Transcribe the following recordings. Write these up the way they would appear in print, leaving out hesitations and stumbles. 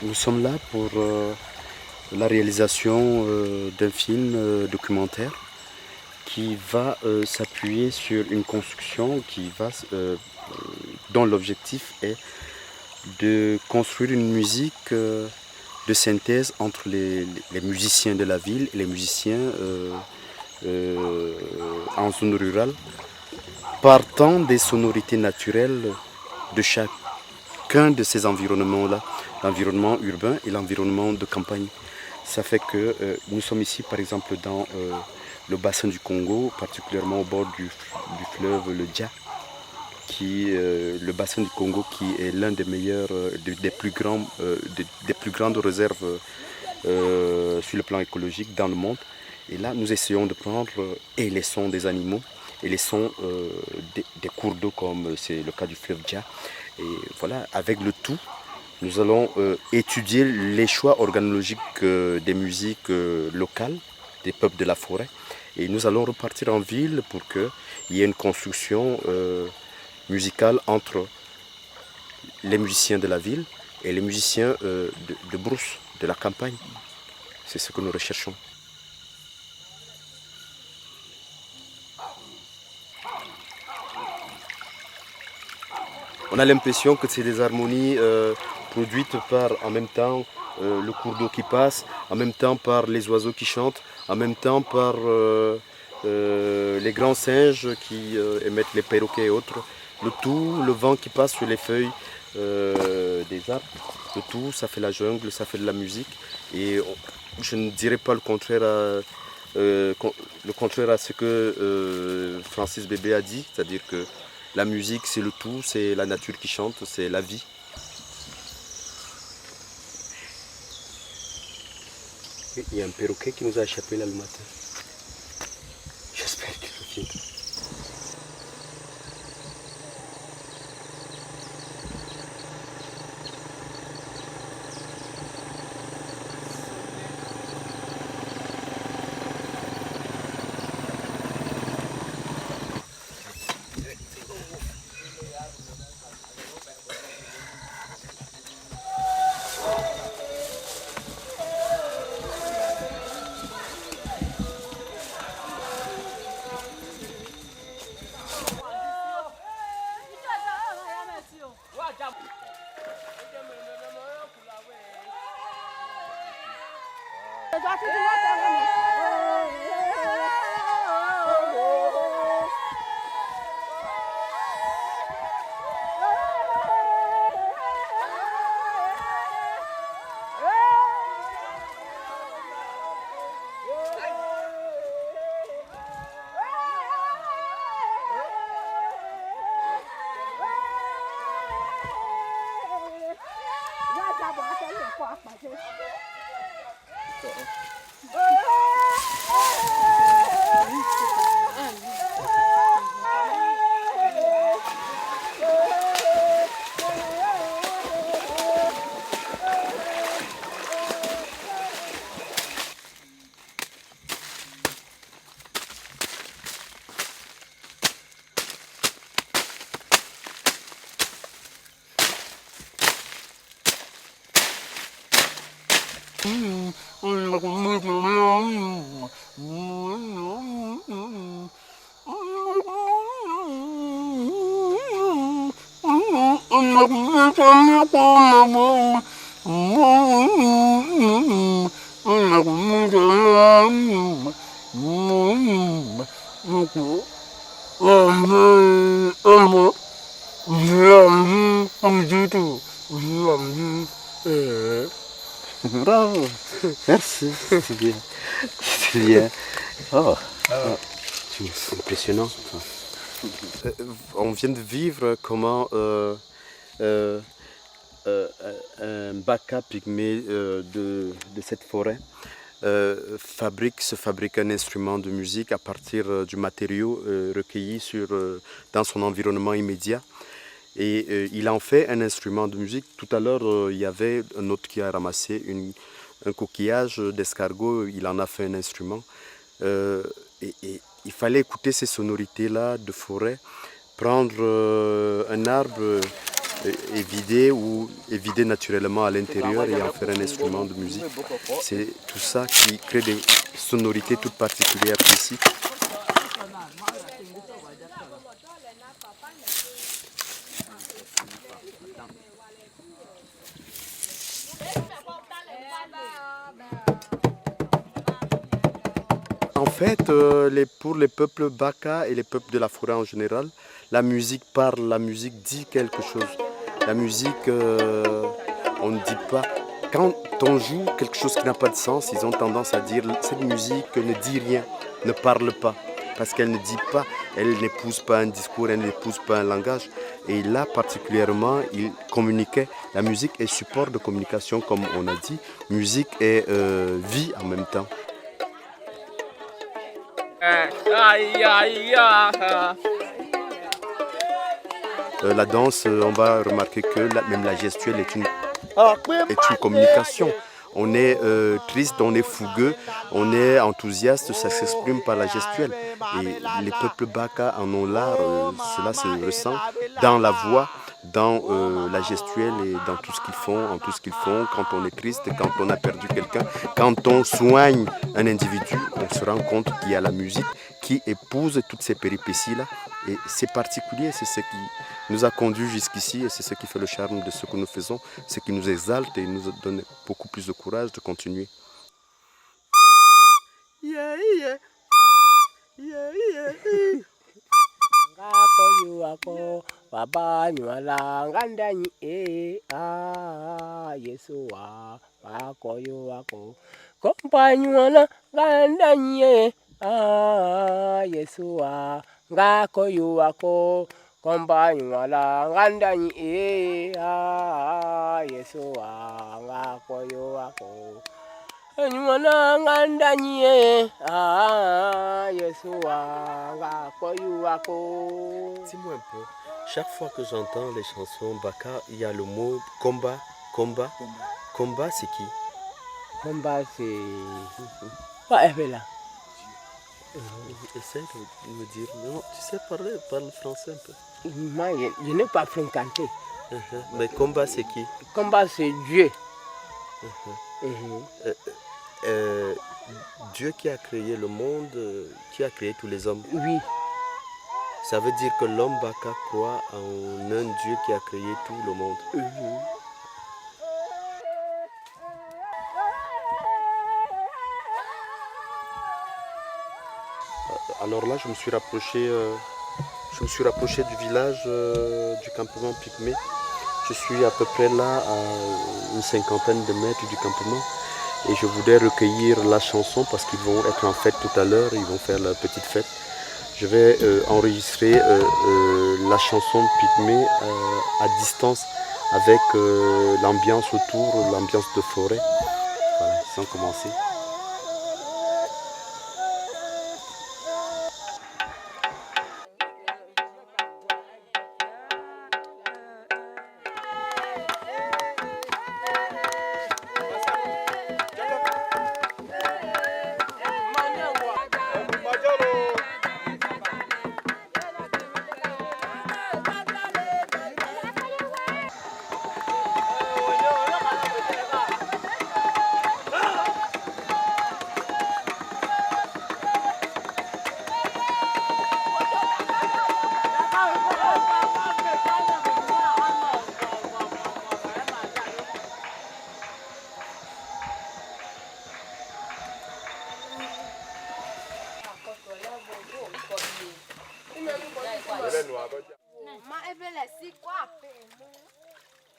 Nous sommes là pour la réalisation d'un film documentaire qui va s'appuyer sur une construction dont l'objectif est de construire une musique de synthèse entre les musiciens de la ville et les musiciens en zone rurale, partant des sonorités naturelles de chacun de ces environnements-là, l'environnement urbain et l'environnement de campagne. Ça fait que nous sommes ici par exemple dans le bassin du Congo, particulièrement au bord du fleuve le Dja, le bassin du Congo qui est l'un des meilleurs, des plus grandes réserves sur le plan écologique dans le monde. Et là, nous essayons de prendre et les sons des animaux et les sons des cours d'eau, comme c'est le cas du fleuve Dja. Et voilà, avec le tout, nous allons étudier les choix organologiques des musiques locales, des peuples de la forêt. Et nous allons repartir en ville pour qu'il y ait une construction musicale entre les musiciens de la ville et les musiciens de brousse, de la campagne. C'est ce que nous recherchons. On a l'impression que c'est des harmonies produites par en même temps le cours d'eau qui passe, en même temps par les oiseaux qui chantent, en même temps par les grands singes qui émettent les perroquets et autres. Le tout, le vent qui passe sur les feuilles des arbres, le tout, ça fait la jungle, ça fait de la musique. Et je ne dirais pas le contraire à ce que Francis Bébé a dit, c'est-à-dire que la musique, c'est le tout, c'est la nature qui chante, c'est la vie. Il y a un perroquet qui nous a échappé là le matin. J'espère qu'il reviendra. Bravo, merci, c'est bien, c'est bien. Oh, c'est impressionnant. On vient de vivre comment un baka pygmée de cette forêt se fabrique un instrument de musique à partir du matériau recueilli dans son environnement immédiat. Et il en fait un instrument de musique. Tout à l'heure, il y avait un autre qui a ramassé un coquillage d'escargot, il en a fait un instrument. Et il fallait écouter ces sonorités-là de forêt, prendre un arbre est vidé naturellement à l'intérieur et en faire un instrument de musique. C'est tout ça qui crée des sonorités toutes particulières ici. En fait, pour les peuples Baka et les peuples de la forêt en général, la musique parle, la musique dit quelque chose. La musique, on ne dit pas. Quand on joue quelque chose qui n'a pas de sens, ils ont tendance à dire cette musique ne dit rien, ne parle pas. Parce qu'elle ne dit pas, elle n'épouse pas un discours, elle n'épouse pas un langage. Et là, particulièrement, il communiquait. La musique est support de communication, comme on a dit. Musique est vie en même temps. La danse, on va remarquer que même la gestuelle est une communication. On est triste, on est fougueux, on est enthousiaste, ça s'exprime par la gestuelle. Et les peuples Baka en ont l'art, cela se ressent dans la voix, dans la gestuelle et dans tout ce qu'ils font, quand on est triste, quand on a perdu quelqu'un, quand on soigne un individu, on se rend compte qu'il y a la musique qui épouse toutes ces péripéties-là. Et c'est particulier, c'est ce qui nous a conduits jusqu'ici et c'est ce qui fait le charme de ce que nous faisons, ce qui nous exalte et nous donne beaucoup plus de courage de continuer. Yeah, yeah. Yeah, yeah. Yesua ngako yuwako kombanyuala ngandani Yesua ngako yuwako nyuala ngandani Yesua ngako yuwako. Dis-moi un peu, chaque fois que j'entends les chansons Baka, il y a le mot combat, combat. Combat, c'est qui? Combat, c'est... Pas là. Essaye de me dire, non, tu sais parle français un peu. Moi, je n'ai pas fréquenté. Mais combat, c'est qui? Combat, c'est Dieu. Dieu qui a créé le monde, qui a créé tous les hommes. Oui. Ça veut dire que l'homme Baka croit en un Dieu qui a créé tout le monde. Alors là, je me suis rapproché du village du campement Pygmée. Je suis à peu près là, à une cinquantaine de mètres du campement. Et je voudrais recueillir la chanson parce qu'ils vont être en fête tout à l'heure, ils vont faire leur petite fête. Je vais enregistrer la chanson Pygmée à distance avec l'ambiance autour, l'ambiance de forêt. Voilà, sans commencer.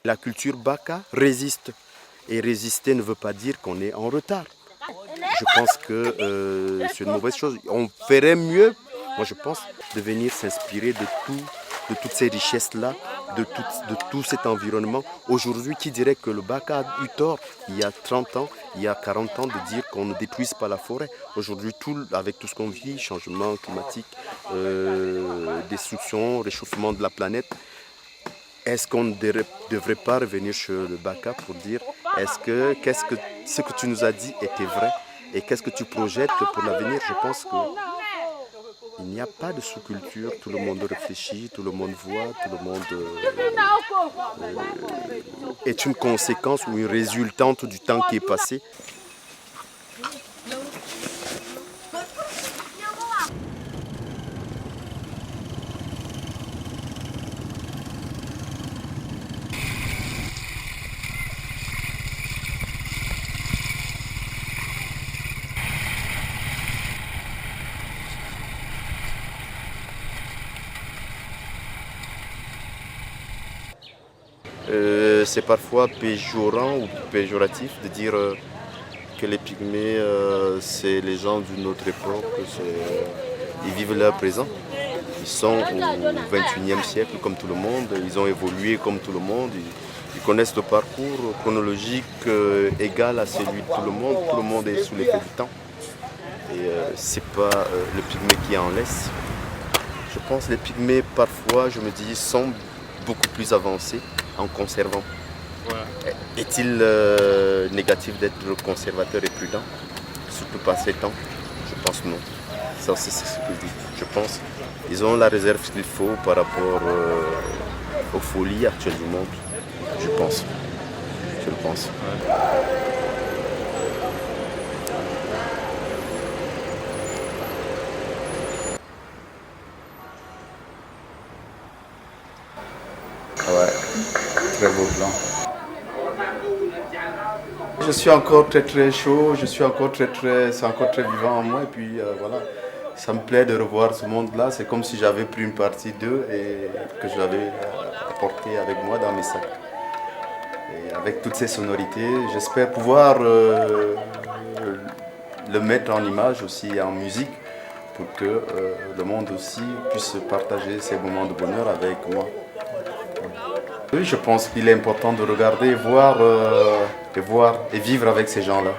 La culture Baka résiste. Et résister ne veut pas dire qu'on est en retard. Je pense que c'est une mauvaise chose. On ferait mieux, moi je pense, de venir s'inspirer de toutes ces richesses-là, de tout cet environnement. Aujourd'hui, qui dirait que le Baka a eu tort il y a 30 ans, il y a 40 ans, de dire qu'on ne détruise pas la forêt. Aujourd'hui, avec tout ce qu'on vit, changement climatique, destruction, réchauffement de la planète, est-ce qu'on ne devrait pas revenir sur le Baka pour dire qu'est-ce que ce que tu nous as dit était vrai et qu'est-ce que tu projettes pour l'avenir? Je pense que Il n'y a pas de sous-culture, tout le monde réfléchit, tout le monde voit, tout le monde est une conséquence ou une résultante du temps qui est passé. C'est parfois péjorant ou péjoratif de dire que les pygmées, c'est les gens d'une autre époque, ils vivent là présent. Ils sont au XXIe siècle comme tout le monde, ils ont évolué comme tout le monde, ils connaissent le parcours chronologique égal à celui de tout le monde est sous l'effet du temps. Et c'est pas le pygmée qui en laisse. Je pense que les pygmées, parfois, je me dis, sont beaucoup plus avancés en conservant. Ouais. Est-il négatif d'être conservateur et prudent, surtout par ces temps? Je pense non. Ça, c'est ce que je dis. Je pense qu'ils ont la réserve qu'il faut par rapport aux folies actuelles du monde. Je pense. Je le pense. Ouais. Ouais, très beau plan. Je suis encore très chaud, c'est encore très vivant en moi et puis voilà, ça me plaît de revoir ce monde-là. C'est comme si j'avais pris une partie d'eux et que je l'avais apporté avec moi dans mes sacs. Et avec toutes ces sonorités, j'espère pouvoir le mettre en image aussi et en musique pour que le monde aussi puisse partager ces moments de bonheur avec moi. Oui, je pense qu'il est important de regarder, voir et vivre avec ces gens-là.